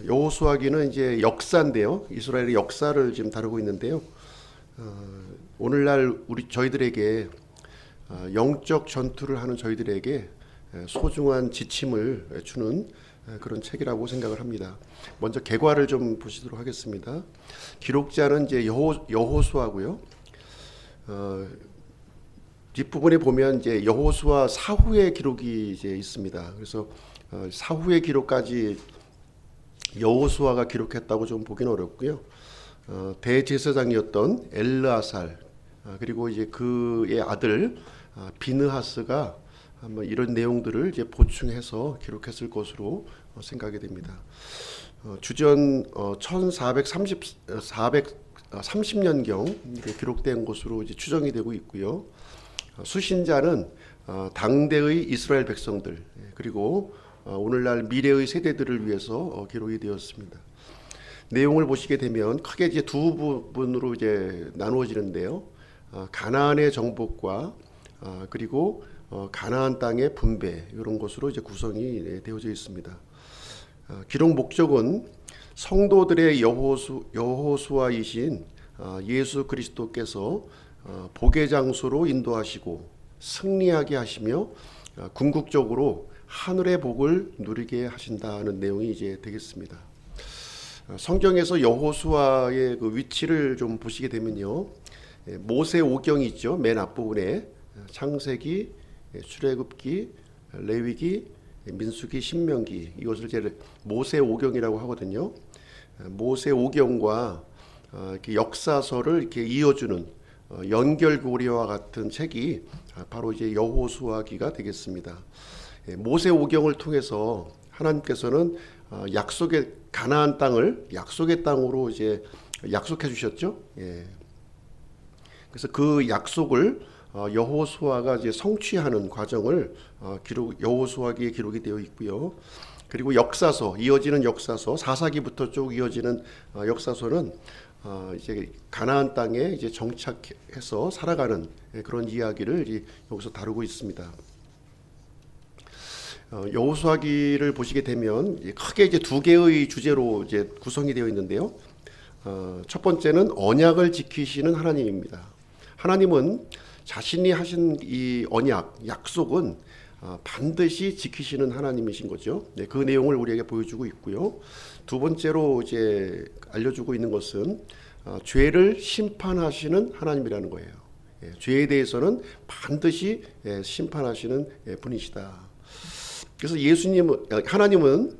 여호수아기는 이제 역사인데요. 이스라엘의 역사를 지금 다루고 있는데요. 오늘날 저희들에게 영적 전투를 하는 저희들에게 소중한 지침을 주는 그런 책이라고 생각을 합니다. 먼저 계과를 좀 보시도록 하겠습니다. 기록자는 이제 여호수아고요. 뒷부분에 보면 이제 여호수아 사후의 기록이 이제 있습니다. 그래서 사후의 기록까지 여호수아가 기록했다고 좀 보기는 어렵고요. 대제사장이었던 엘르아살 그리고 이제 그의 아들 비느하스가 한번 이런 내용들을 이제 보충해서 기록했을 것으로 생각이 됩니다. 주전 430년경 기록된 것으로 이제 추정이 되고 있고요. 수신자는 당대의 이스라엘 백성들 그리고 오늘날 미래의 세대들을 위해서 기록이 되었습니다. 내용을 보시게 되면 크게 이제 두 부분으로 이제 나누어지는데요. 가나안의 정복과 그리고 가나안 땅의 분배 이런 것으로 이제 구성이 되어져 있습니다. 기록 목적은 성도들의 여호수아이신 예수 그리스도께서 복의 장소로 인도하시고 승리하게 하시며 궁극적으로 하늘의 복을 누리게 하신다는 내용이 이제 되겠습니다. 성경에서 여호수아의 그 위치를 좀 보시게 되면요, 모세 오경이 있죠. 맨 앞부분에 창세기, 출애굽기, 레위기, 민수기, 신명기 이것을 이제 모세 오경이라고 하거든요. 모세 오경과 이렇게 역사서를 이렇게 이어주는 연결고리와 같은 책이 바로 이제 여호수아기가 되겠습니다. 모세 오경을 통해서 하나님께서는 약속의 가나안 땅을 약속의 땅으로 이제 약속해 주셨죠. 그래서 그 약속을 여호수아가 이제 성취하는 과정을 여호수아기에 기록이 되어 있고요. 그리고 역사서 이어지는 역사서 사사기부터 쭉 이어지는 역사서는 이제 가나안 땅에 이제 정착해서 살아가는 그런 이야기를 여기서 다루고 있습니다. 여호수아기를 보시게 되면 크게 이제 두 개의 주제로 이제 구성이 되어 있는데요. 첫 번째는 언약을 지키시는 하나님입니다. 하나님은 자신이 하신 이 언약, 약속은 반드시 지키시는 하나님이신 거죠. 그 내용을 우리에게 보여주고 있고요. 두 번째로 이제 알려주고 있는 것은 죄를 심판하시는 하나님이라는 거예요. 죄에 대해서는 반드시 심판하시는 분이시다. 그래서 하나님은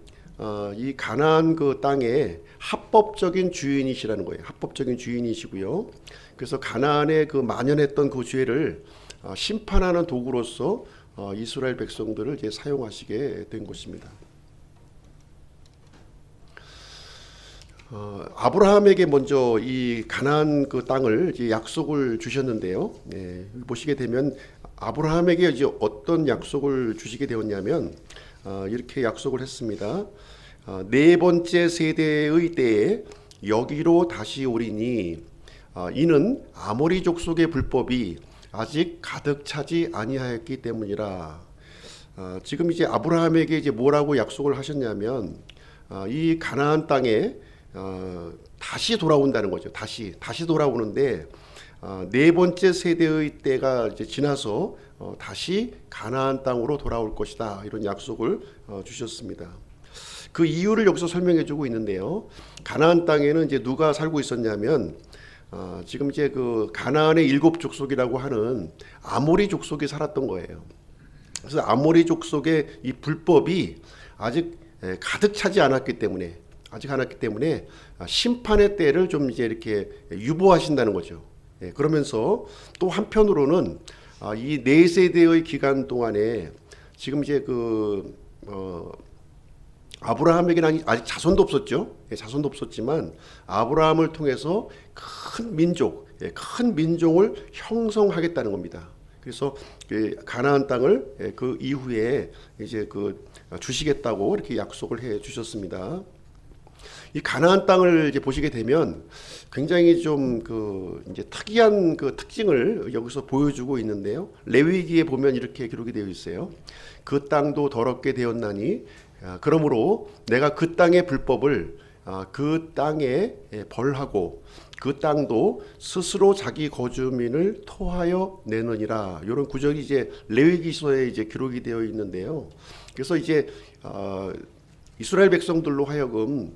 이 가나안 그 땅에 합법적인 주인이시라는 거예요. 합법적인 주인이시고요. 그래서 가나안에 그 만연했던 그 죄를 심판하는 도구로서 이스라엘 백성들을 이제 사용하시게 된 것입니다. 아브라함에게 먼저 이 가나안 그 땅을 이제 약속을 주셨는데요. 보시게 되면 아브라함에게 이제 어떤 약속을 주시게 되었냐면 이렇게 약속을 했습니다. 네 번째 세대의 때에 여기로 다시 오리니 이는 아모리 족속의 불법이 아직 가득 차지 아니하였기 때문이라. 지금 이제 아브라함에게 이제 뭐라고 약속을 하셨냐면 이 가나안 땅에 다시 돌아온다는 거죠. 다시 돌아오는데 네 번째 세대의 때가 이제 지나서 다시 가나안 땅으로 돌아올 것이다. 이런 약속을 주셨습니다. 그 이유를 여기서 설명해주고 있는데요. 가나안 땅에는 이제 누가 살고 있었냐면 지금 이제 그 가나안의 7 족속이라고 하는 아모리 족속이 살았던 거예요. 그래서 아모리 족속의 이 불법이 아직 가득 차지 않았기 때문에 심판의 때를 좀 이제 이렇게 유보하신다는 거죠. 그러면서 또 한편으로는 이 네 세대의 기간 동안에 지금 이제 아브라함에게는 아직 자손도 없었죠. 자손도 없었지만 아브라함을 통해서 큰 민족을 형성하겠다는 겁니다. 그래서 가나안 땅을 그 이후에 이제 주시겠다고 이렇게 약속을 해 주셨습니다. 이 가나안 땅을 이제 보시게 되면 굉장히 좀 이제 특이한 그 특징을 여기서 보여주고 있는데요. 레위기에 보면 이렇게 기록이 되어 있어요. 그 땅도 더럽게 되었나니 그러므로 내가 그 땅의 불법을 그 땅에 벌하고 그 땅도 스스로 자기 거주민을 토하여 내느니라. 이런 구절이 이제 레위기서에 이제 기록이 되어 있는데요. 그래서 이제 이스라엘 백성들로 하여금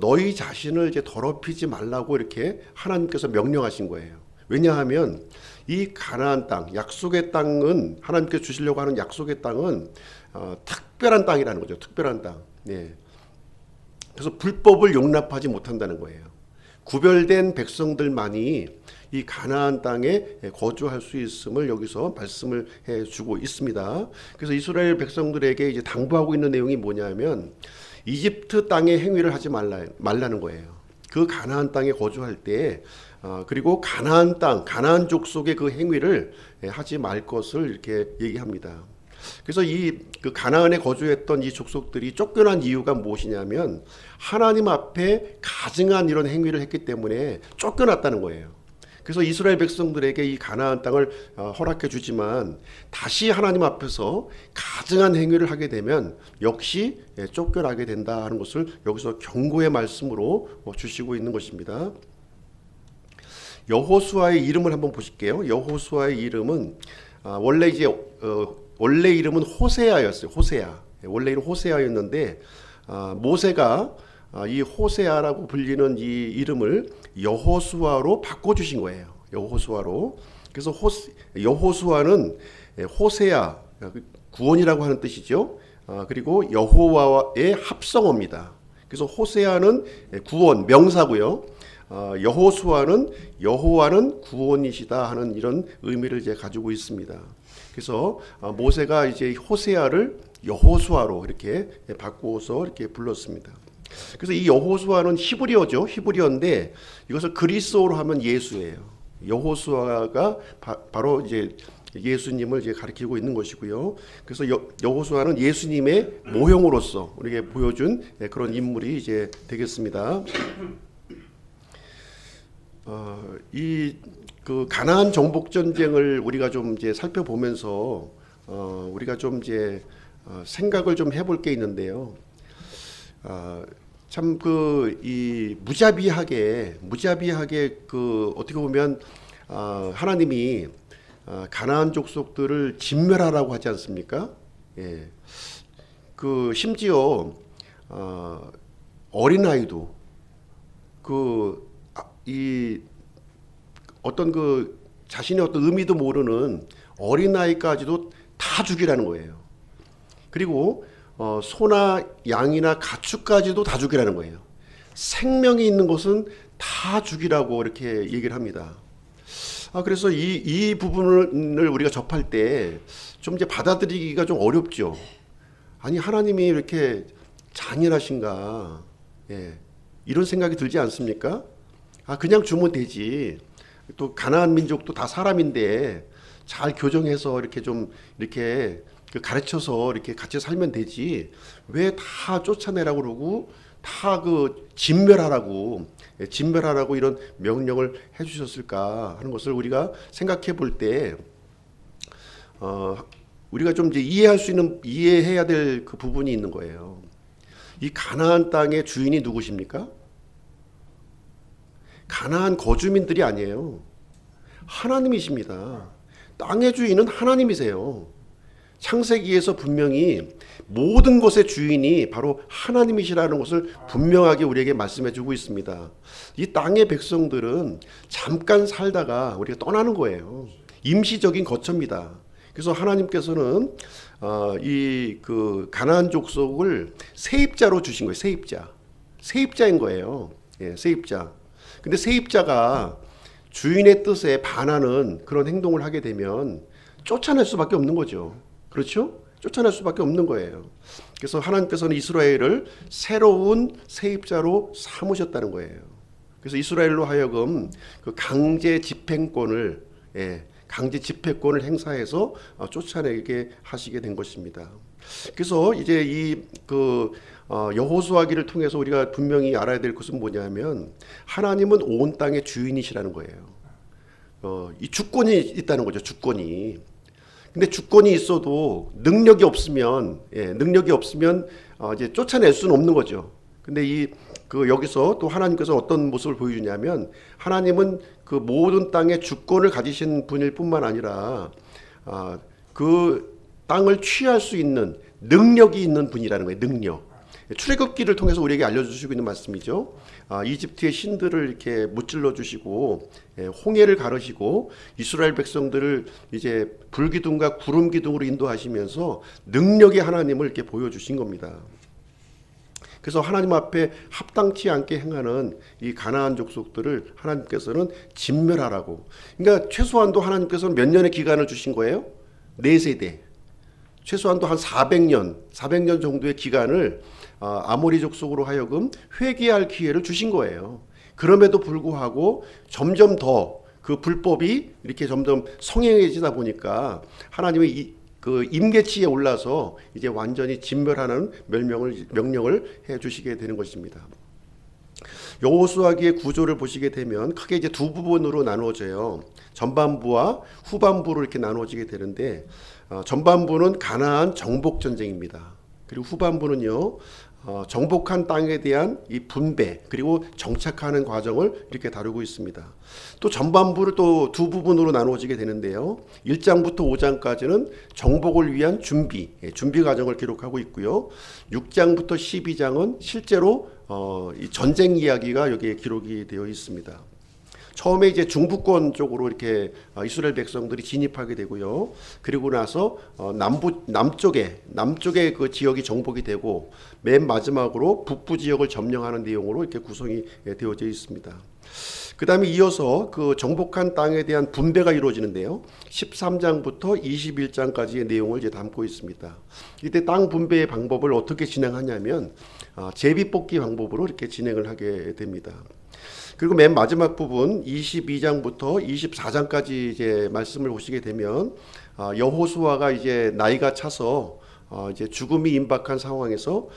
너희 자신을 이제 더럽히지 말라고 이렇게 하나님께서 명령하신 거예요. 왜냐하면 이 가나안 땅, 약속의 땅은 하나님께서 주시려고 하는 약속의 땅은 특별한 땅이라는 거죠. 특별한 땅. 네. 그래서 불법을 용납하지 못한다는 거예요. 구별된 백성들만이 이 가나안 땅에 거주할 수 있음을 여기서 말씀을 해주고 있습니다. 그래서 이스라엘 백성들에게 이제 당부하고 있는 내용이 뭐냐면 이집트 땅의 행위를 하지 말라는 거예요. 그 가나안 땅에 거주할 때 그리고 가나안 땅, 가나안 족속의 그 행위를 하지 말 것을 이렇게 얘기합니다. 그래서 그 가나안에 거주했던 이 족속들이 쫓겨난 이유가 무엇이냐면 하나님 앞에 가증한 이런 행위를 했기 때문에 쫓겨났다는 거예요. 그래서 이스라엘 백성들에게 이 가나안 땅을 허락해 주지만 다시 하나님 앞에서 가증한 행위를 하게 되면 역시 쫓겨나게 된다 하는 것을 여기서 경고의 말씀으로 주시고 있는 것입니다. 여호수아의 이름을 한번 보실게요. 여호수아의 이름은 원래 이름은 호세아였어요. 호세아. 원래 이름 호세아였는데 모세가 이 호세아라고 불리는 이 이름을 여호수아로 바꿔주신 거예요. 여호수아로. 그래서 여호수아는 호세아, 구원이라고 하는 뜻이죠. 그리고 여호와의 합성어입니다. 그래서 호세아는 구원, 명사고요. 여호와는 구원이시다 하는 이런 의미를 이제 가지고 있습니다. 그래서 모세가 이제 호세아를 여호수아로 이렇게 바꾸어서 이렇게 불렀습니다. 그래서 이 여호수아는 히브리어죠. 히브리어인데 이것을 그리스어로 하면 예수예요. 여호수아가 바로 이제 예수님을 이제 가리키고 있는 것이고요. 그래서 여호수아는 예수님의 모형으로서 우리에게 보여준 그런 인물이 이제 되겠습니다. 그 가나안 정복 전쟁을 우리가 좀 이제 살펴보면서 우리가 좀 이제 생각을 좀 해볼 게 있는데요. 참 이 무자비하게 그 어떻게 보면 하나님이 가나안 족속들을 진멸하라고 하지 않습니까? 예. 그 심지어 어린아이도 이 어떤 그 자신의 어떤 의미도 모르는 어린아이까지도 다 죽이라는 거예요. 그리고 소나 양이나 가축까지도 다 죽이라는 거예요. 생명이 있는 것은 다 죽이라고 이렇게 얘기를 합니다. 그래서 이 부분을 우리가 접할 때 좀 이제 받아들이기가 좀 어렵죠. 아니 하나님이 이렇게 잔인하신가? 예. 이런 생각이 들지 않습니까? 그냥 주면 되지. 또 가나안 민족도 다 사람인데 잘 교정해서 이렇게 좀 이렇게 가르쳐서 이렇게 같이 살면 되지. 왜 다 쫓아내라고 그러고 다 그 진멸하라고 이런 명령을 해주셨을까 하는 것을 우리가 생각해 볼 때 우리가 좀 이제 이해해야 될 그 부분이 있는 거예요. 이 가나안 땅의 주인이 누구십니까? 가나안 거주민들이 아니에요. 하나님이십니다. 땅의 주인은 하나님이세요. 창세기에서 분명히 모든 것의 주인이 바로 하나님이시라는 것을 분명하게 우리에게 말씀해 주고 있습니다. 이 땅의 백성들은 잠깐 살다가 우리가 떠나는 거예요. 임시적인 거처입니다. 그래서 하나님께서는 이 그 가나안 족속을 세입자로 주신 거예요. 세입자인 거예요. 예, 세입자. 근데 세입자가 주인의 뜻에 반하는 그런 행동을 하게 되면 쫓아낼 수밖에 없는 거죠. 그렇죠? 쫓아낼 수밖에 없는 거예요. 그래서 하나님께서는 이스라엘을 새로운 세입자로 삼으셨다는 거예요. 그래서 이스라엘로 하여금 그 강제 집행권을 행사해서 쫓아내게 하시게 된 것입니다. 그래서 이제 이 여호수아기를 통해서 우리가 분명히 알아야 될 것은 뭐냐면 하나님은 온 땅의 주인이시라는 거예요. 이 주권이 있다는 거죠. 주권이. 근데 주권이 있어도 능력이 없으면, 능력이 없으면 이제 쫓아낼 수는 없는 거죠. 근데 여기서 또 하나님께서 어떤 모습을 보여주냐면, 하나님은 그 모든 땅의 주권을 가지신 분일 뿐만 아니라 그 땅을 취할 수 있는 능력이 있는 분이라는 거예요. 능력. 출애굽기를 통해서 우리에게 알려주시고 있는 말씀이죠. 이집트의 신들을 이렇게 무찔러 주시고 홍해를 가르시고 이스라엘 백성들을 이제 불기둥과 구름 기둥으로 인도하시면서 능력의 하나님을 이렇게 보여주신 겁니다. 그래서 하나님 앞에 합당치 않게 행하는 이 가나안 족속들을 하나님께서는 진멸하라고. 그러니까 최소한도 하나님께서는 몇 년의 기간을 주신 거예요? 4세대. 최소한도 한 400년 정도의 기간을 아모리 족속으로 하여금 회개할 기회를 주신 거예요. 그럼에도 불구하고 점점 더 그 불법이 이렇게 점점 성행해지다 보니까 하나님의 그 임계치에 올라서 이제 완전히 진멸하는 명령을 해주시게 되는 것입니다. 여호수아기의 구조를 보시게 되면 크게 이제 두 부분으로 나누어져요. 전반부와 후반부로 이렇게 나누어지게 되는데, 전반부는 가나안 정복 전쟁입니다. 그리고 후반부는요, 정복한 땅에 대한 이 분배 그리고 정착하는 과정을 이렇게 다루고 있습니다. 또 전반부를 또 두 부분으로 나누어지게 되는데요. 1장부터 5장까지는 정복을 위한 준비 과정을 기록하고 있고요. 6장부터 12장은 실제로 이 전쟁 이야기가 여기에 기록이 되어 있습니다. 처음에 이제 중부권 쪽으로 이렇게 이스라엘 백성들이 진입하게 되고요. 그리고 나서 남쪽에 그 지역이 정복이 되고, 맨 마지막으로 북부 지역을 점령하는 내용으로 이렇게 구성이 되어져 있습니다. 그 다음에 이어서 그 정복한 땅에 대한 분배가 이루어지는데요. 13장부터 21장까지의 내용을 이제 담고 있습니다. 이때 땅 분배의 방법을 어떻게 진행하냐면 제비뽑기 방법으로 이렇게 진행을 하게 됩니다. 그리고 맨 마지막 부분 22장부터 24장까지 이제 말씀을 보시게 되면 여호수아가 이제 나이가 차서 이제 죽음이 임박한 상황에서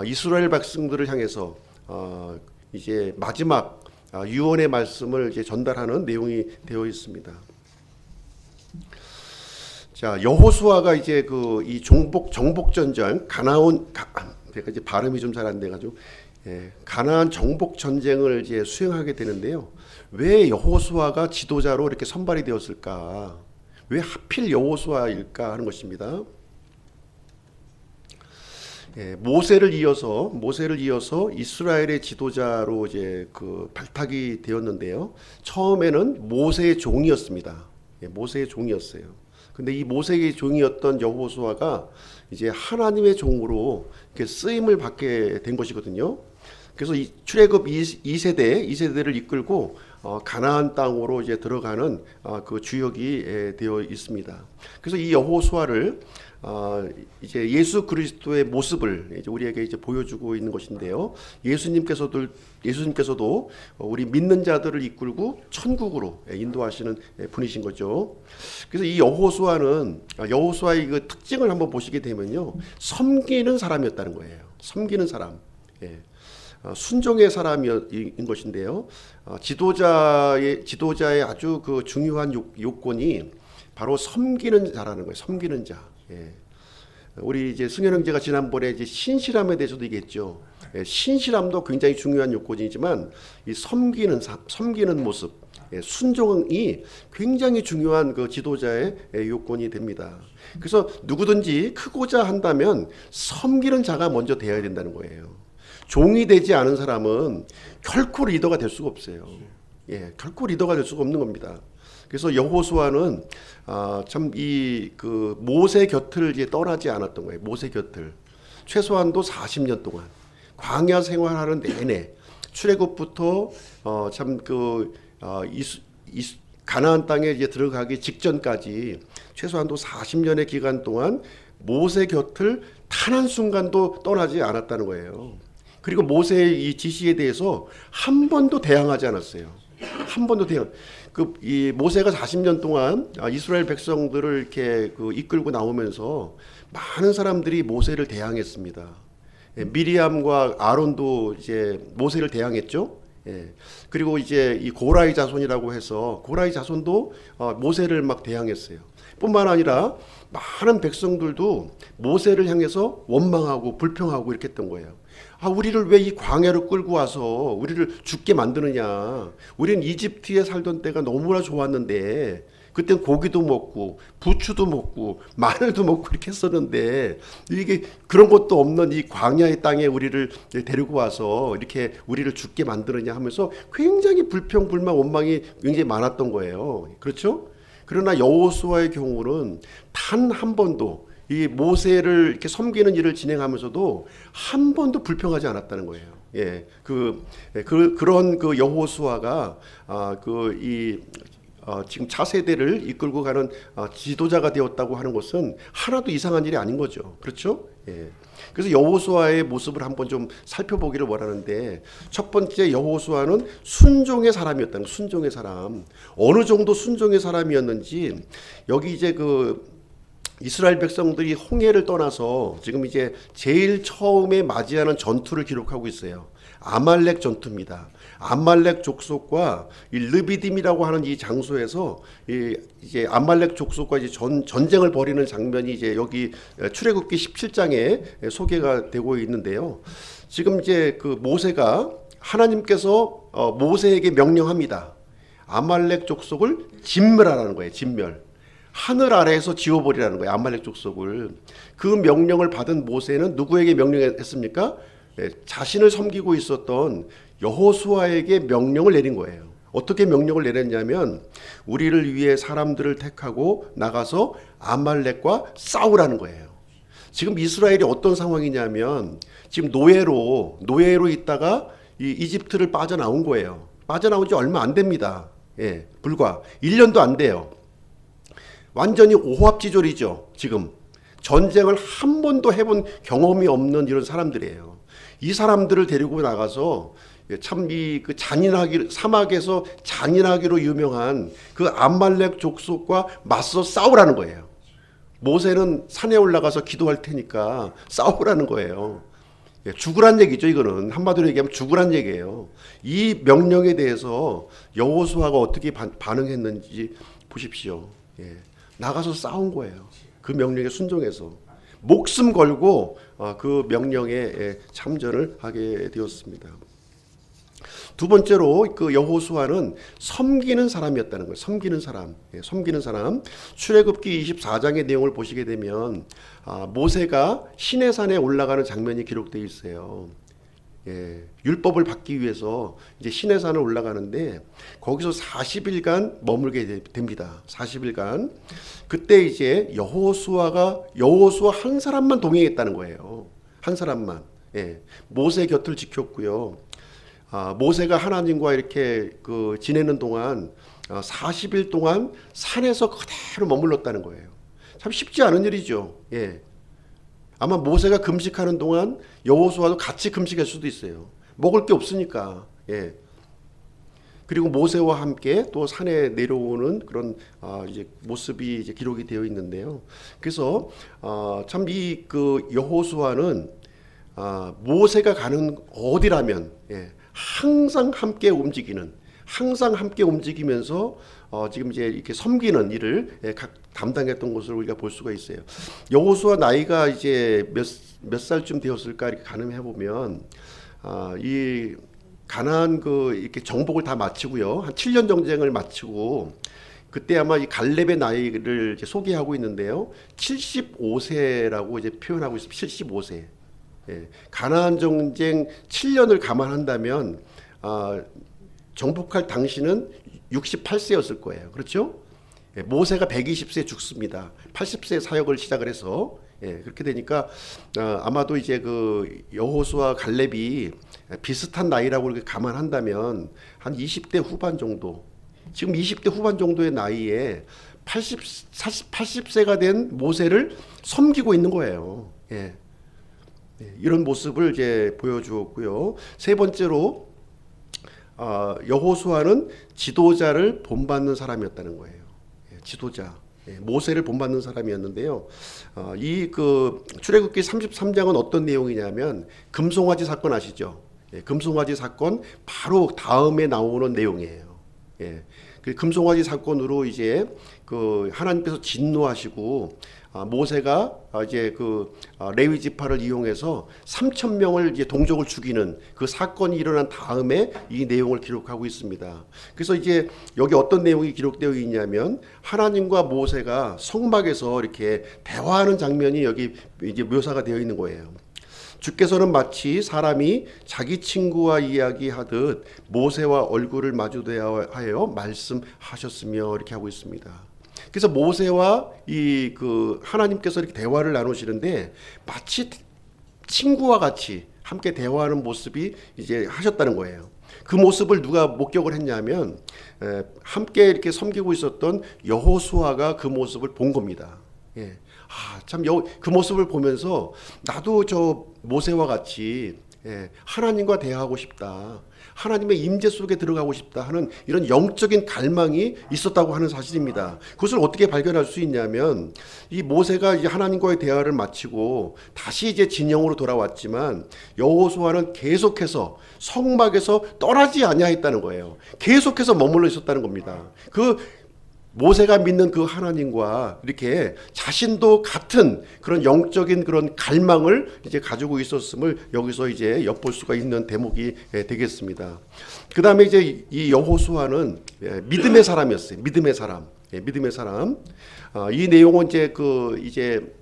이스라엘 백성들을 향해서 이제 마지막 유언의 말씀을 이제 전달하는 내용이 되어 있습니다. 자, 여호수아가 이제 이 정복 전쟁 제가 이제 발음이 좀 잘 안 돼가지고 가나안 정복 전쟁을 이제 수행하게 되는데요. 왜 여호수아가 지도자로 이렇게 선발이 되었을까? 왜 하필 여호수아일까 하는 것입니다. 모세를 이어서 이스라엘의 지도자로 이제 그 발탁이 되었는데요. 처음에는 모세의 종이었습니다. 모세의 종이었어요. 근데 이 모세의 종이었던 여호수아가 이제 하나님의 종으로 이렇게 쓰임을 받게 된 것이거든요. 그래서 이 출애굽 2세대를 이끌고 가나안 땅으로 이제 들어가는 그 주역이 되어 있습니다. 그래서 이 여호수아를 이제 예수 그리스도의 모습을 이제 우리에게 이제 보여주고 있는 것인데요. 예수님께서도 우리 믿는 자들을 이끌고 천국으로 인도하시는 분이신 거죠. 그래서 이 여호수아의 그 특징을 한번 보시게 되면요, 섬기는 사람이었다는 거예요. 섬기는 사람. 순종의 사람인 것인데요. 지도자의 아주 그 중요한 요건이 바로 섬기는 자라는 거예요. 섬기는 자. 우리 이제 승현 형제가 지난번에 이제 신실함에 대해서도 얘기했죠. 신실함도 굉장히 중요한 요건이지만 이 섬기는 모습, 순종이 굉장히 중요한 그 지도자의 요건이 됩니다. 그래서 누구든지 크고자 한다면 섬기는 자가 먼저 되어야 된다는 거예요. 종이 되지 않은 사람은 결코 리더가 될 수가 없어요. 결코 리더가 될 수가 없는 겁니다. 그래서 여호수아는 참 그 모세 곁을 이제 떠나지 않았던 거예요. 모세 곁을 최소한도 40년 동안 광야 생활하는 내내 출애굽부터 참 그 가나안 땅에 이제 들어가기 직전까지 최소한도 40년의 기간 동안 모세 곁을 단 한 순간도 떠나지 않았다는 거예요. 그리고 모세의 이 지시에 대해서 한 번도 대항하지 않았어요. 한 번도 이 모세가 40년 동안 이스라엘 백성들을 이렇게 이끌고 나오면서 많은 사람들이 모세를 대항했습니다. 미리암과 아론도 이제 모세를 대항했죠. 그리고 이제 이 고라의 자손이라고 해서 고라의 자손도 모세를 막 대항했어요. 뿐만 아니라 많은 백성들도 모세를 향해서 원망하고 불평하고 이렇게 했던 거예요. 우리를 왜 이 광야로 끌고 와서 우리를 죽게 만드느냐. 우리는 이집트에 살던 때가 너무나 좋았는데 그땐 고기도 먹고 부추도 먹고 마늘도 먹고 이렇게 했었는데 이게 그런 것도 없는 이 광야의 땅에 우리를 데리고 와서 이렇게 우리를 죽게 만드느냐 하면서 굉장히 불평, 불만, 원망이 굉장히 많았던 거예요. 그렇죠? 그러나 여호수아의 경우는 단 한 번도 이 모세를 이렇게 섬기는 일을 진행하면서도 한 번도 불평하지 않았다는 거예요. 그런 그 여호수아가 지금 차세대를 이끌고 가는 지도자가 되었다고 하는 것은 하나도 이상한 일이 아닌 거죠. 그렇죠? 그래서 여호수아의 모습을 한번 좀 살펴보기를 원하는데, 첫 번째 여호수아는 순종의 사람이었다는 거예요. 순종의 사람. 어느 정도 순종의 사람이었는지 여기 이제 이스라엘 백성들이 홍해를 떠나서 지금 이제 제일 처음에 맞이하는 전투를 기록하고 있어요. 아말렉 전투입니다. 아말렉 족속과 이 르비딤이라고 하는 이 장소에서 이제 아말렉 족속과 이제 전쟁을 벌이는 장면이 이제 여기 출애굽기 17장에 소개가 되고 있는데요. 지금 이제 모세가 하나님께서 모세에게 명령합니다. 아말렉 족속을 진멸하라는 거예요. 진멸. 하늘 아래에서 지워버리라는 거예요. 아말렉 족속을. 그 명령을 받은 모세는 누구에게 명령했습니까? 자신을 섬기고 있었던 여호수아에게 명령을 내린 거예요. 어떻게 명령을 내렸냐면 우리를 위해 사람들을 택하고 나가서 아말렉과 싸우라는 거예요. 지금 이스라엘이 어떤 상황이냐면 지금 노예로 있다가 이 이집트를 빠져나온 거예요. 빠져나온 지 얼마 안 됩니다. 불과 1년도 안 돼요. 완전히 오합지졸이죠. 지금 전쟁을 한 번도 해본 경험이 없는 이런 사람들이에요. 이 사람들을 데리고 나가서 참 그 잔인하기, 사막에서 잔인하기로 유명한 그 아말렉 족속과 맞서 싸우라는 거예요. 모세는 산에 올라가서 기도할 테니까 싸우라는 거예요. 죽으란 얘기죠. 이거는 한마디로 얘기하면 죽으란 얘기예요. 이 명령에 대해서 여호수아가 어떻게 반응했는지 보십시오. 나가서 싸운 거예요. 그 명령에 순종해서 목숨 걸고 그 명령에 참전을 하게 되었습니다. 두 번째로 그 여호수아는 섬기는 사람이었다는 거예요. 섬기는 사람. 섬기는 사람. 출애굽기 24장의 내용을 보시게 되면 모세가 시내산에 올라가는 장면이 기록되어 있어요. 율법을 받기 위해서 이제 시내산을 올라가는데 거기서 40일간 머물게 됩니다. 40일간. 그때 이제 여호수아 한 사람만 동행했다는 거예요. 한 사람만. 모세 곁을 지켰고요. 모세가 하나님과 이렇게 지내는 동안 40일 동안 산에서 그대로 머물렀다는 거예요. 참 쉽지 않은 일이죠. 아마 모세가 금식하는 동안 여호수아도 같이 금식할 수도 있어요. 먹을 게 없으니까. 그리고 모세와 함께 또 산에 내려오는 그런 이제 모습이 이제 기록이 되어 있는데요. 그래서 참 여호수아는 모세가 가는 어디라면 항상 함께 움직이면서 지금 이제 이렇게 섬기는 일을 담당했던 것을 우리가 볼 수가 있어요. 여호수아 나이가 이제 몇 살쯤 되었을까 이렇게 가늠해 보면 이 가나안 이렇게 정복을 다 마치고요. 한 7년 정쟁을 마치고 그때 아마 이 갈렙의 나이를 이제 소개하고 있는데요. 75세라고 이제 표현하고 있습니다. 75세. 가나안 정쟁 7년을 감안한다면 정복할 당시는 68세였을 거예요. 그렇죠? 모세가 120세에 죽습니다. 80세에 사역을 시작을 해서 그렇게 되니까 아마도 이제 여호수아 갈렙이 비슷한 나이라고 이렇게 감안한다면 한 20대 후반 정도, 지금 20대 후반 정도의 나이에 80세가 된 모세를 섬기고 있는 거예요. 이런 모습을 이제 보여주었고요. 세 번째로 여호수아는 지도자를 본받는 사람이었다는 거예요. 지도자, 모세를 본받는 사람이었는데요. 이 출애굽기 33장은 어떤 내용이냐면 금송아지 사건 아시죠? 금송아지 사건 바로 다음에 나오는 내용이에요. 그 금송아지 사건으로 이제 그 하나님께서 진노하시고 모세가 이제 그 레위 지파를 이용해서 3천 명을 이제 동족을 죽이는 그 사건이 일어난 다음에 이 내용을 기록하고 있습니다. 그래서 이제 여기 어떤 내용이 기록되어 있냐면 하나님과 모세가 성막에서 이렇게 대화하는 장면이 여기 이제 묘사가 되어 있는 거예요. 주께서는 마치 사람이 자기 친구와 이야기하듯 모세와 얼굴을 마주대하여 말씀하셨으며 이렇게 하고 있습니다. 그래서 모세와 이 그 하나님께서 이렇게 대화를 나누시는데 마치 친구와 같이 함께 대화하는 모습이 이제 하셨다는 거예요. 그 모습을 누가 목격을 했냐면 함께 이렇게 섬기고 있었던 여호수아가 그 모습을 본 겁니다. 예. 참 그 모습을 보면서 나도 저 모세와 같이 하나님과 대화하고 싶다. 하나님의 임재 속에 들어가고 싶다 하는 이런 영적인 갈망이 있었다고 하는 사실입니다. 그것을 어떻게 발견할 수 있냐면 이 모세가 이제 하나님과의 대화를 마치고 다시 이제 진영으로 돌아왔지만 여호수아는 계속해서 성막에서 떠나지 아니하였다는 거예요. 계속해서 머물러 있었다는 겁니다. 그 모세가 믿는 그 하나님과 이렇게 자신도 같은 그런 영적인 그런 갈망을 이제 가지고 있었음을 여기서 이제 엿볼 수가 있는 대목이 되겠습니다. 그 다음에 이제 이 여호수아는 믿음의 사람이었어요. 믿음의 사람. 믿음의 사람. 이 내용은 이제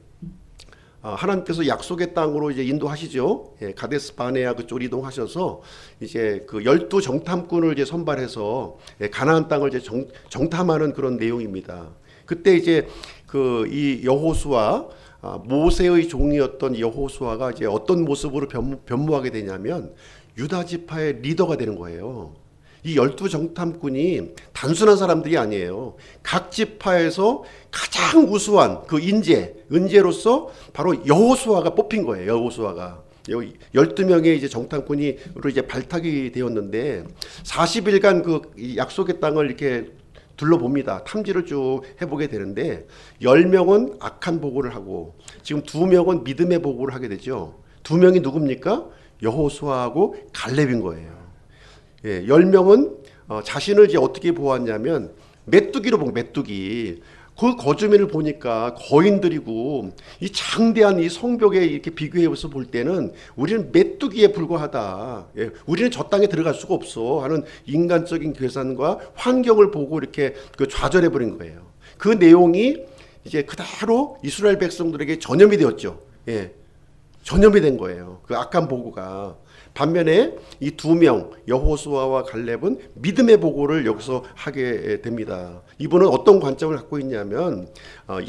하나님께서 약속의 땅으로 이제 인도하시죠. 가데스 바네아 그쪽 이동하셔서 이제 그 12 정탐꾼을 이제 선발해서 가나안 땅을 이제 정탐하는 그런 내용입니다. 그때 이제 그 이 여호수아 모세의 종이었던 여호수아가 이제 어떤 모습으로 변모하게 되냐면 유다 지파의 리더가 되는 거예요. 이 12 정탐꾼이 단순한 사람들이 아니에요. 각 지파에서 가장 우수한 그 은재로서 바로 여호수아가 뽑힌 거예요. 여호수아가. 12명의 이제 정탐꾼으로 이제 발탁이 되었는데 40일간 그 약속의 땅을 이렇게 둘러봅니다. 탐지를 쭉 해보게 되는데 10명은 악한 보고를 하고 지금 2명은 믿음의 보고를 하게 되죠. 2명이 누굽니까? 여호수아하고 갈렙인 거예요. 10명은 자신을 이제 어떻게 보았냐면 메뚜기로 본 메뚜기. 그 거주민을 보니까 거인들이고 이 장대한 이 성벽에 이렇게 비교해서 볼 때는 우리는 메뚜기에 불과하다. 우리는 저 땅에 들어갈 수가 없어 하는 인간적인 계산과 환경을 보고 이렇게 좌절해 버린 거예요. 그 내용이 이제 그대로 이스라엘 백성들에게 전염이 되었죠. 전염이 된 거예요. 그 악한 보고가. 반면에 이 2명 여호수아와 갈렙은 믿음의 보고를 여기서 하게 됩니다. 이분은 어떤 관점을 갖고 있냐면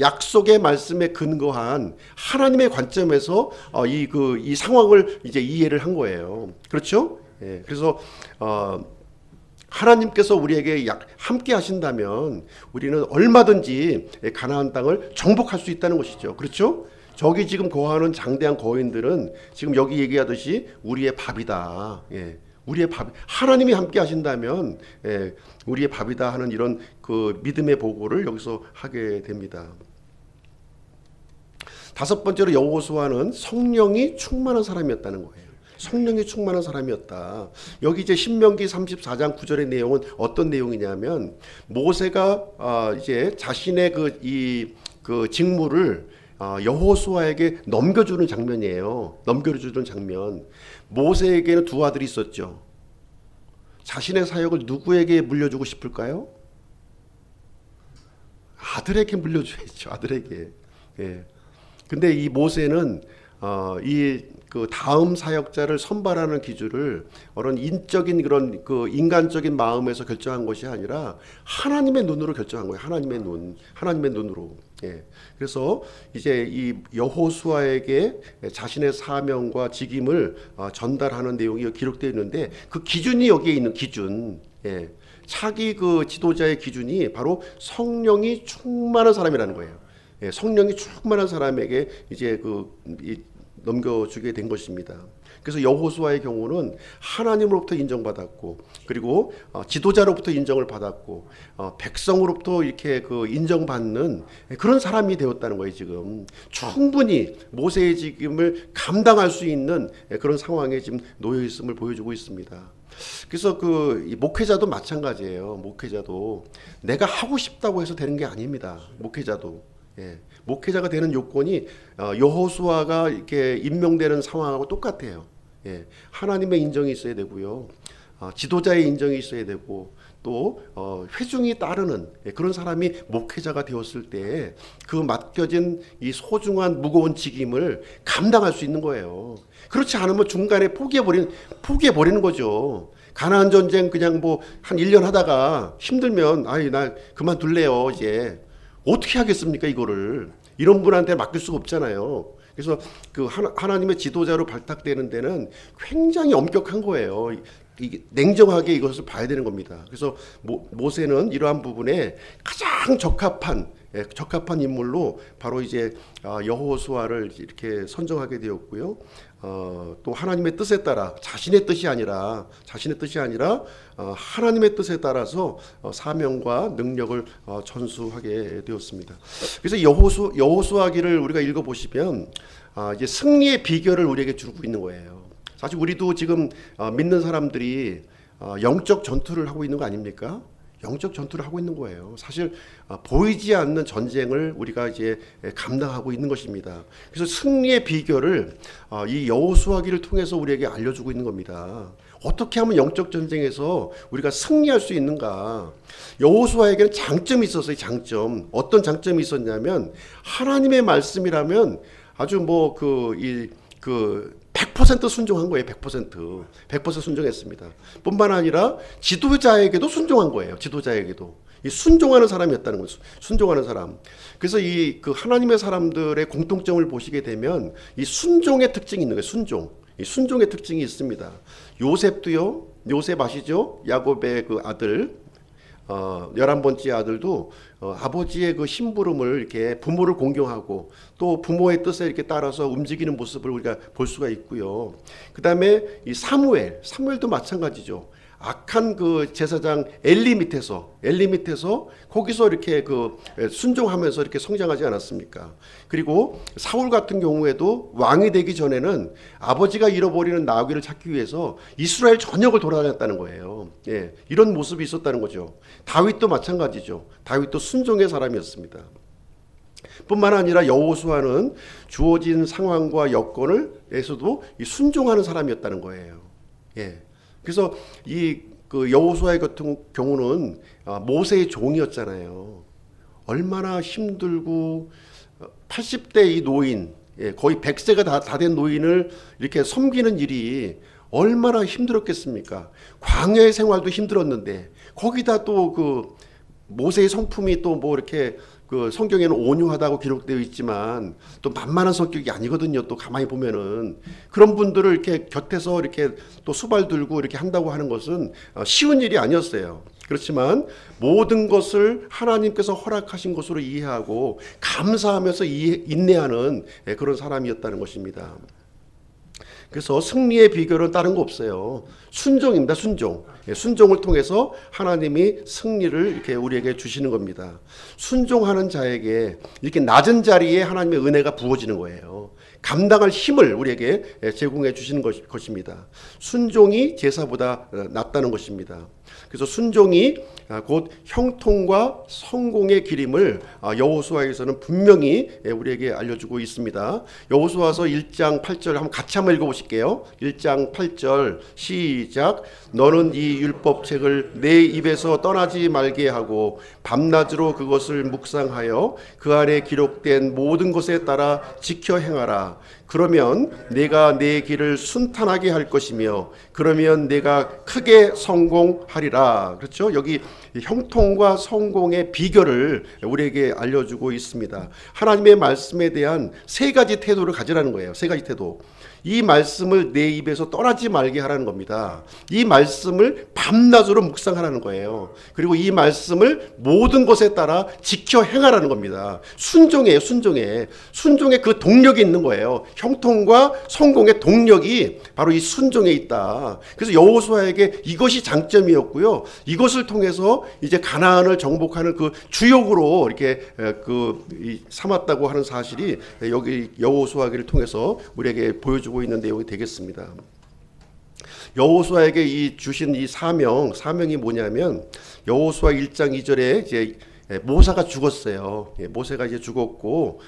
약속의 말씀에 근거한 하나님의 관점에서 이 상황을 이제 이해를 한 거예요. 그렇죠? 그래서 하나님께서 우리에게 함께 하신다면 우리는 얼마든지 가나안 땅을 정복할 수 있다는 것이죠. 그렇죠? 저기 지금 거하는 장대한 거인들은 지금 여기 얘기하듯이 우리의 밥이다. 우리의 밥. 하나님이 함께 하신다면 우리의 밥이다 하는 이런 그 믿음의 보고를 여기서 하게 됩니다. 5번째로 여호수아는 성령이 충만한 사람이었다는 거예요. 성령이 충만한 사람이었다. 여기 이제 신명기 34장 9절의 내용은 어떤 내용이냐면 모세가 이제 자신의 그 직무를 여호수아에게 넘겨주는 장면이에요. 넘겨주는 장면. 모세에게는 2 아들이 있었죠. 자신의 사역을 누구에게 물려주고 싶을까요? 아들에게 물려줘야죠. 아들에게. 근데 이 모세는 그 다음 사역자를 선발하는 기준을 어떤 인적인 그런 그 인간적인 마음에서 결정한 것이 아니라 하나님의 눈으로 결정한 거예요. 하나님의 눈으로. 그래서 이제 이 여호수아에게 자신의 사명과 직임을 전달하는 내용이 기록되어 있는데 그 기준이 여기에 있는 기준. 차기 그 지도자의 기준이 바로 성령이 충만한 사람이라는 거예요. 성령이 충만한 사람에게 이제 넘겨주게 된 것입니다. 그래서 여호수아의 경우는 하나님으로부터 인정받았고, 그리고 지도자로부터 인정을 받았고, 백성으로부터 이렇게 그 인정받는 그런 사람이 되었다는 거예요. 지금 충분히 모세의 직임을 감당할 수 있는 그런 상황에 지금 놓여 있음을 보여주고 있습니다. 그래서 이 목회자도 마찬가지예요. 목회자도 내가 하고 싶다고 해서 되는 게 아닙니다. 목회자도. 목회자가 되는 요건이 여호수아가 이렇게 임명되는 상황하고 똑같아요. 하나님의 인정이 있어야 되고요. 지도자의 인정이 있어야 되고, 또 회중이 따르는 그런 사람이 목회자가 되었을 때 그 맡겨진 이 소중한 무거운 직임을 감당할 수 있는 거예요. 그렇지 않으면 중간에 포기해버리는 거죠. 가나안 전쟁 그냥 뭐 한 1년 하다가 힘들면 나 그만둘래요. 이제 어떻게 하겠습니까 이거를. 이런 분한테 맡길 수가 없잖아요. 그래서 그 하나님의 지도자로 발탁되는 데는 굉장히 엄격한 거예요. 이게 냉정하게 이것을 봐야 되는 겁니다. 그래서 모세는 이러한 부분에 가장 적합한 인물로 바로 이제 여호수아를 이렇게 선정하게 되었고요. 또 하나님의 뜻에 따라 자신의 뜻이 아니라 하나님의 뜻에 따라서 사명과 능력을 전수하게 되었습니다. 그래서 여호수아기를 우리가 읽어보시면 이제 승리의 비결을 우리에게 주고 있는 거예요. 사실 우리도 지금 믿는 사람들이 영적 전투를 하고 있는 거 아닙니까? 영적 전투를 하고 있는 거예요. 사실 보이지 않는 전쟁을 우리가 이제 감당하고 있는 것입니다. 그래서 승리의 비결을 이 여호수아기를 통해서 우리에게 알려주고 있는 겁니다. 어떻게 하면 영적 전쟁에서 우리가 승리할 수 있는가? 여호수아에게는 장점이 있었어요. 장점. 어떤 장점이 있었냐면 하나님의 말씀이라면 아주 100% 순종한 거예요. 100% 순종했습니다. 뿐만 아니라 지도자에게도 순종한 거예요. 지도자에게도. 이 순종하는 사람이었다는 거죠. 순종하는 사람. 그래서 그 하나님의 사람들의 공통점을 보시게 되면 이 순종의 특징이 있는 거예요. 순종. 이 순종의 특징이 있습니다. 요셉도요. 요셉 아시죠? 야곱의 그 아들. 11번째 아들도 아버지의 그 심부름을 이렇게 부모를 공경하고 또 부모의 뜻에 이렇게 따라서 움직이는 모습을 우리가 볼 수가 있고요. 그 다음에 이 사무엘도 마찬가지죠. 악한 그 제사장 엘리 밑에서 거기서 이렇게 순종하면서 이렇게 성장하지 않았습니까? 그리고 사울 같은 경우에도 왕이 되기 전에는 아버지가 잃어버리는 나귀를 찾기 위해서 이스라엘 전역을 돌아다녔다는 거예요. 이런 모습이 있었다는 거죠. 다윗도 마찬가지죠. 다윗도 순종의 사람이었습니다. 뿐만 아니라 여호수아는 주어진 상황과 여건에서도 순종하는 사람이었다는 거예요. 그래서 그 여호수아의 같은 경우는 모세의 종이었잖아요. 얼마나 힘들고 80대 이 노인, 거의 100세가 다 된 노인을 이렇게 섬기는 일이 얼마나 힘들었겠습니까? 광야의 생활도 힘들었는데 거기다 또 그 모세의 성품이 또 이렇게 그 성경에는 온유하다고 기록되어 있지만 또 만만한 성격이 아니거든요. 또 가만히 보면은 그런 분들을 이렇게 곁에서 이렇게 또 수발 들고 이렇게 한다고 하는 것은 쉬운 일이 아니었어요. 그렇지만 모든 것을 하나님께서 허락하신 것으로 이해하고 감사하면서 인내하는 그런 사람이었다는 것입니다. 그래서 승리의 비결은 다른 거 없어요. 순종입니다. 순종을 통해서 하나님이 승리를 이렇게 우리에게 주시는 겁니다. 순종하는 자에게 이렇게 낮은 자리에 하나님의 은혜가 부어지는 거예요. 감당할 힘을 우리에게 제공해 주시는 것입니다. 순종이 제사보다 낫다는 것입니다. 그래서 순종이 곧 형통과 성공의 길임을 여호수아에서는 분명히 우리에게 알려주고 있습니다. 여호수아서 1장 8절 같이 한번 읽어보실게요. 1장 8절 시작. 너는 이 율법책을 내 입에서 떠나지 말게 하고 밤낮으로 그것을 묵상하여 그 안에 기록된 모든 것에 따라 지켜 행하라. 그러면 내가 내 길을 순탄하게 할 것이며 그러면 내가 크게 성공하리라. 그렇죠? 여기 형통과 성공의 비결을 우리에게 알려주고 있습니다. 하나님의 말씀에 대한 세 가지 태도를 가지라는 거예요. 세 가지 태도. 이 말씀을 내 입에서 떠나지 말게 하라는 겁니다. 이 말씀을 밤낮으로 묵상하라는 거예요. 그리고 이 말씀을 모든 것에 따라 지켜 행하라는 겁니다. 순종해요, 순종해. 순종에 그 동력이 있는 거예요. 형통과 성공의 동력이 바로 이 순종에 있다. 그래서 여호수아에게 이것이 장점이었고요. 이것을 통해서 이제 가나안을 정복하는 그 주역으로 이렇게 삼았다고 하는 사실이 여기 여호수아기를 통해서 우리에게 보여주고 있는 내용이 되겠습니다. 여호수아에게 주신 이 사명이 뭐냐면 여호수아 1장 2절에 이제 모세가 죽었어요. 모세가 이제 죽었고,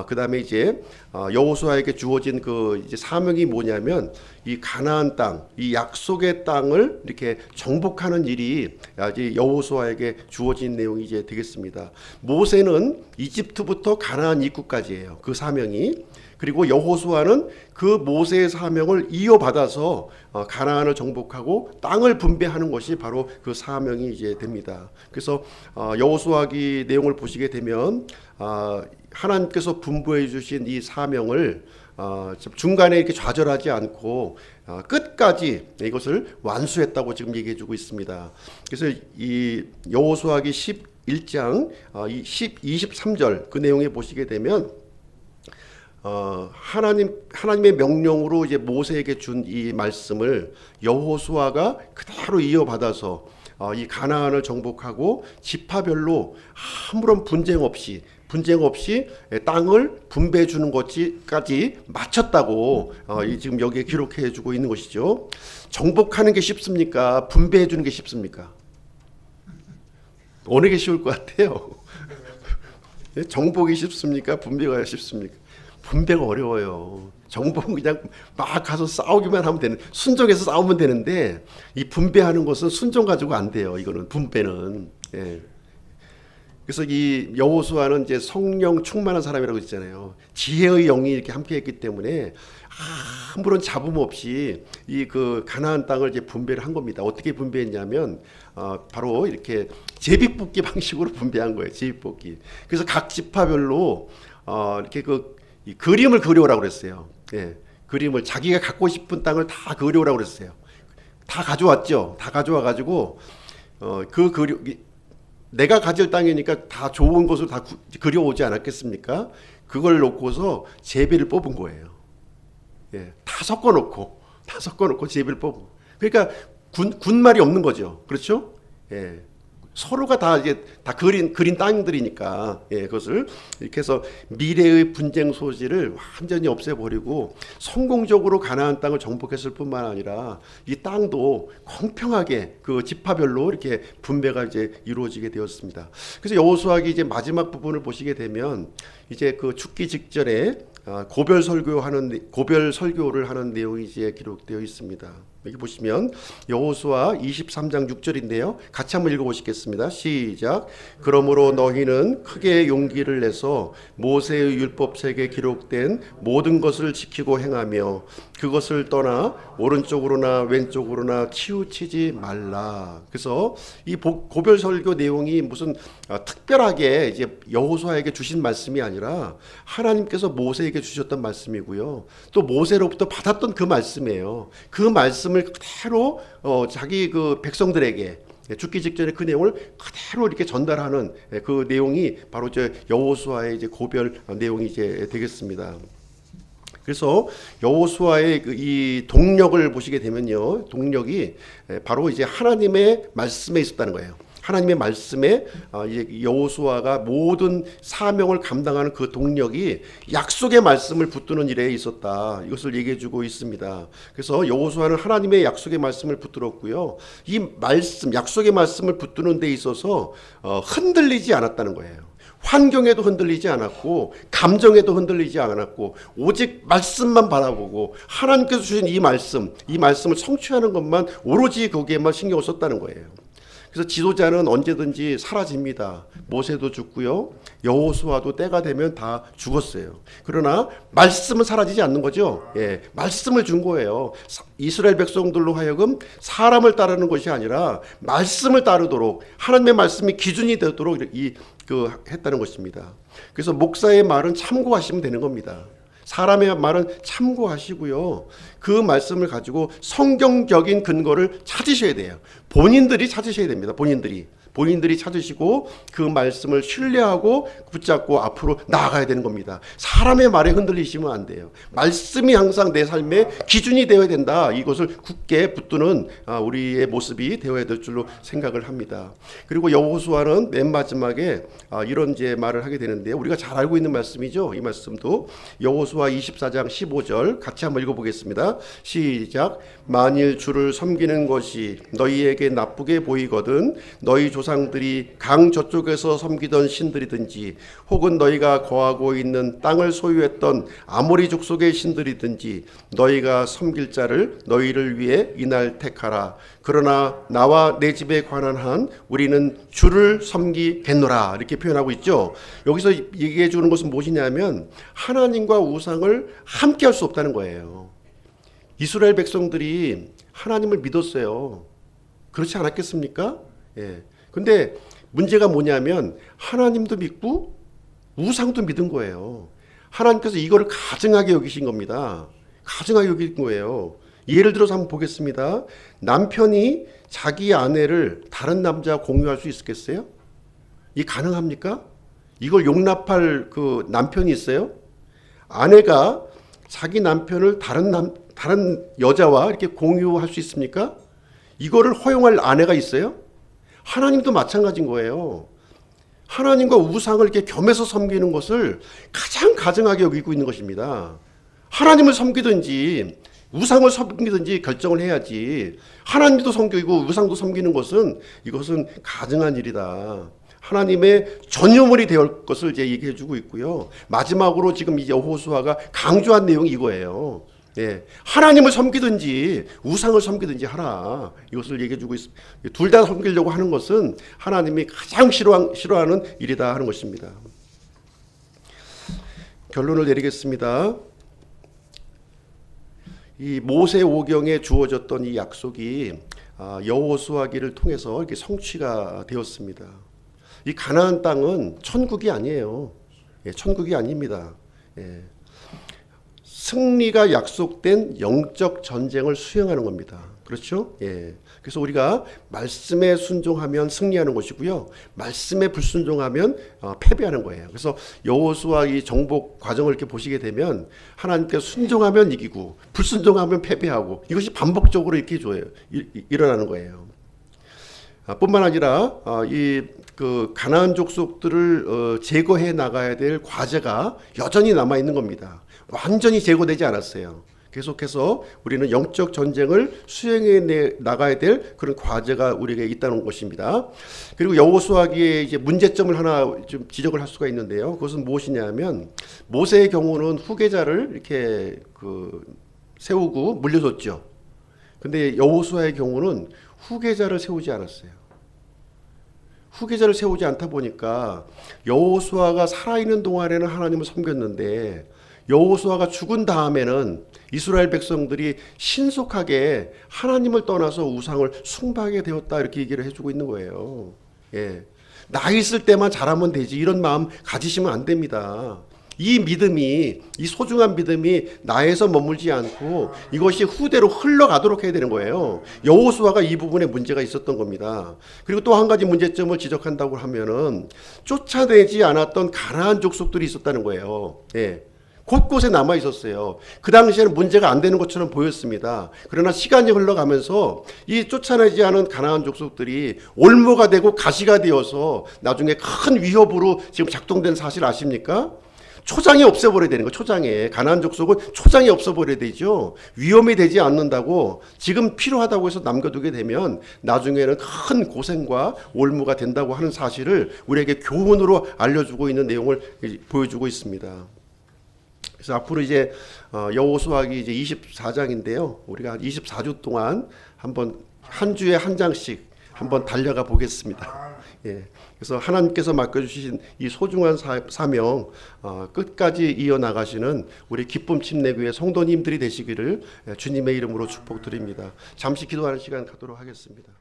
그 다음에 이제 여호수아에게 주어진 그 이제 사명이 뭐냐면 이 가나안 땅, 이 약속의 땅을 이렇게 정복하는 일이 이제 여호수아에게 주어진 내용이 이제 되겠습니다. 모세는 이집트부터 가나안 입구까지예요. 그 사명이. 그리고 여호수아는 그 모세의 사명을 이어받아서 가나안을 정복하고 땅을 분배하는 것이 바로 그 사명이 이제 됩니다. 그래서 여호수아기 내용을 보시게 되면 하나님께서 분부해 주신 이 사명을 중간에 이렇게 좌절하지 않고 끝까지 이것을 완수했다고 지금 얘기해 주고 있습니다. 그래서 이 여호수아기 11장 23절 그 내용에 보시게 되면 하나님의 명령으로 이제 모세에게 준 이 말씀을 여호수아가 그대로 이어받아서 이 가나안을 정복하고 지파별로 아무런 분쟁 없이 땅을 분배해 주는 것까지 마쳤다고 지금 여기에 기록해 주고 있는 것이죠. 정복하는 게 쉽습니까? 분배해 주는 게 쉽습니까? 어느 게 쉬울 것 같아요? 정복이 쉽습니까? 분배가 쉽습니까? 분배가 어려워요. 정복은 그냥 막 가서 싸우기만 하면 되는, 순종해서 싸우면 되는데 이 분배하는 것은 순종 가지고 안 돼요. 이거는 분배는. 예. 그래서 이 여호수아는 이제 성령 충만한 사람이라고 했잖아요. 지혜의 영이 이렇게 함께했기 때문에 아무런 잡음 없이 이 그 가나안 땅을 이제 분배를 한 겁니다. 어떻게 분배했냐면 바로 이렇게 제비뽑기 방식으로 분배한 거예요. 제비뽑기. 그래서 각 지파별로 이렇게 이 그림을 그려오라고 그랬어요. 예, 그림을 자기가 갖고 싶은 땅을 다 그려오라고 그랬어요. 다 가져왔죠. 다 가져와 가지고 내가 가질 땅이니까 다 좋은 것을 다 그려오지 않았겠습니까? 그걸 놓고서 제비를 뽑은 거예요. 예, 다 섞어놓고 제비를 뽑은. 그러니까 군말이 없는 거죠. 그렇죠? 예. 서로가 다 이제 다 그린 땅들이니까 그것을 이렇게 해서 미래의 분쟁 소지를 완전히 없애버리고 성공적으로 가나안 땅을 정복했을 뿐만 아니라 이 땅도 공평하게 그 지파별로 이렇게 분배가 이제 이루어지게 되었습니다. 그래서 여호수아기 이제 마지막 부분을 보시게 되면 이제 그 죽기 직전에 고별 설교를 하는 내용이 이제 기록되어 있습니다. 여기 보시면 여호수아 23장 6절인데요. 같이 한번 읽어보시겠습니다. 시작. 그러므로 너희는 크게 용기를 내서 모세의 율법책에 기록된 모든 것을 지키고 행하며 그것을 떠나 오른쪽으로나 왼쪽으로나 치우치지 말라. 그래서 이 고별 설교 내용이 무슨 특별하게 이제 여호수아에게 주신 말씀이 아니라 하나님께서 모세에게 주셨던 말씀이고요. 또 모세로부터 받았던 그 말씀이에요. 그 말씀을 그대로 자기 그 백성들에게 죽기 직전에 그 내용을 그대로 이렇게 전달하는 그 내용이 바로 이제 여호수아의 이제 고별 내용이 이제 되겠습니다. 그래서 여호수아의 이 동력을 보시게 되면요, 동력이 바로 이제 하나님의 말씀에 있었다는 거예요. 하나님의 말씀에 이제 여호수아가 모든 사명을 감당하는 그 동력이 약속의 말씀을 붙드는 일에 있었다. 이것을 얘기해주고 있습니다. 그래서 여호수아는 하나님의 약속의 말씀을 붙들었고요. 이 말씀, 약속의 말씀을 붙드는 데 있어서 흔들리지 않았다는 거예요. 환경에도 흔들리지 않았고 감정에도 흔들리지 않았고 오직 말씀만 바라보고 하나님께서 주신 이 말씀을 성취하는 것만 오로지 거기에만 신경을 썼다는 거예요. 그래서 지도자는 언제든지 사라집니다. 모세도 죽고요. 여호수아도 때가 되면 다 죽었어요. 그러나 말씀은 사라지지 않는 거죠. 예, 말씀을 준 거예요. 이스라엘 백성들로 하여금 사람을 따르는 것이 아니라 말씀을 따르도록 하나님의 말씀이 기준이 되도록 했다는 것입니다. 그래서 목사의 말은 참고하시면 되는 겁니다. 사람의 말은 참고하시고요. 그 말씀을 가지고 성경적인 근거를 찾으셔야 돼요. 본인들이 찾으셔야 됩니다. 본인들이 찾으시고 그 말씀을 신뢰하고 붙잡고 앞으로 나아가야 되는 겁니다. 사람의 말에 흔들리시면 안 돼요. 말씀이 항상 내 삶의 기준이 되어야 된다. 이것을 굳게 붙드는 우리의 모습이 되어야 될 줄로 생각을 합니다. 그리고 여호수아는 맨 마지막에 이런 이제 말을 하게 되는데요. 우리가 잘 알고 있는 말씀이죠. 이 말씀도 여호수아 24장 15절 같이 한번 읽어보겠습니다. 시작. 만일 주를 섬기는 것이 너희에게 나쁘게 보이거든 너희 조상들이 강 저쪽에서 섬기던 신들이든지 혹은 너희가 거하고 있는 땅을 소유했던 아모리 족속의 신들이든지 너희가 섬길 자를 너희를 위해 이날 택하라. 그러나 나와 내 집에 관한 한 우리는 주를 섬기겠노라. 이렇게 표현하고 있죠. 여기서 얘기해 주는 것은 무엇이냐면 하나님과 우상을 함께 할 수 없다는 거예요. 이스라엘 백성들이 하나님을 믿었어요. 그렇지 않았겠습니까? 예. 근데 문제가 뭐냐면 하나님도 믿고 우상도 믿은 거예요. 하나님께서 이거를 가증하게 여기신 겁니다. 가증하게 여긴 거예요. 예를 들어서 한번 보겠습니다. 남편이 자기 아내를 다른 남자와 공유할 수 있겠어요? 이 가능합니까? 이걸 용납할 그 남편이 있어요? 아내가 자기 남편을 다른 여자와 이렇게 공유할 수 있습니까? 이거를 허용할 아내가 있어요? 하나님도 마찬가지인 거예요. 하나님과 우상을 이렇게 겸해서 섬기는 것을 가장 가증하게 여기고 있는 것입니다. 하나님을 섬기든지 우상을 섬기든지 결정을 해야지. 하나님도 섬기고 우상도 섬기는 것은 이것은 가증한 일이다. 하나님의 전유물이 될 것을 이제 얘기해주고 있고요. 마지막으로 지금 이제 여호수아가 강조한 내용이 이거예요. 예, 하나님을 섬기든지 우상을 섬기든지 하라. 이것을 얘기해주고 있습니다. 둘 다 섬기려고 하는 것은 하나님이 가장 싫어하는 일이다 하는 것입니다. 결론을 내리겠습니다. 이 모세오경에 주어졌던 이 약속이 여호수아기를 통해서 이렇게 성취가 되었습니다. 이 가나안 땅은 천국이 아니에요. 예, 천국이 아닙니다. 예. 승리가 약속된 영적 전쟁을 수행하는 겁니다. 그렇죠? 예. 그래서 우리가 말씀에 순종하면 승리하는 것이고요. 말씀에 불순종하면 패배하는 거예요. 그래서 여호수아 이 정복 과정을 이렇게 보시게 되면 하나님께 순종하면 이기고 불순종하면 패배하고 이것이 반복적으로 이렇게 일어나는 거예요. 뿐만 아니라 이 그 가나안 족속들을 제거해 나가야 될 과제가 여전히 남아 있는 겁니다. 완전히 제거되지 않았어요. 계속해서 우리는 영적 전쟁을 수행해 나가야 될 그런 과제가 우리에게 있다는 것입니다. 그리고 여호수아기의 이제 문제점을 하나 좀 지적을 할 수가 있는데요. 그것은 무엇이냐면 모세의 경우는 후계자를 이렇게 세우고 물려줬죠. 근데 여호수아의 경우는 후계자를 세우지 않았어요. 후계자를 세우지 않다 보니까 여호수아가 살아있는 동안에는 하나님을 섬겼는데 여호수아가 죽은 다음에는 이스라엘 백성들이 신속하게 하나님을 떠나서 우상을 숭배하게 되었다 이렇게 얘기를 해주고 있는 거예요. 예. 나 있을 때만 잘하면 되지 이런 마음 가지시면 안 됩니다. 이 믿음이 이 소중한 믿음이 나에서 머물지 않고 이것이 후대로 흘러가도록 해야 되는 거예요. 여호수아가 이 부분에 문제가 있었던 겁니다. 그리고 또 한 가지 문제점을 지적한다고 하면은 쫓아내지 않았던 가나안 족속들이 있었다는 거예요. 예. 곳곳에 남아 있었어요. 그 당시에는 문제가 안 되는 것처럼 보였습니다. 그러나 시간이 흘러가면서 이 쫓아내지 않은 가나안 족속들이 올무가 되고 가시가 되어서 나중에 큰 위협으로 지금 작동된 사실 아십니까? 초장이 없애버려야 되는 거예요. 초장에. 가나안 족속은 초장이 없어버려야 되죠. 위험이 되지 않는다고 지금 필요하다고 해서 남겨두게 되면 나중에는 큰 고생과 올무가 된다고 하는 사실을 우리에게 교훈으로 알려주고 있는 내용을 보여주고 있습니다. 그래서 앞으로 이제 여호수아기 이제 24장인데요. 우리가 24주 동안 한 주에 한 장씩 한번 달려가 보겠습니다. 예. 그래서 하나님께서 맡겨주신 이 소중한 사명 끝까지 이어나가시는 우리 기쁨 침례교회 성도님들이 되시기를 주님의 이름으로 축복드립니다. 잠시 기도하는 시간 갖도록 하겠습니다.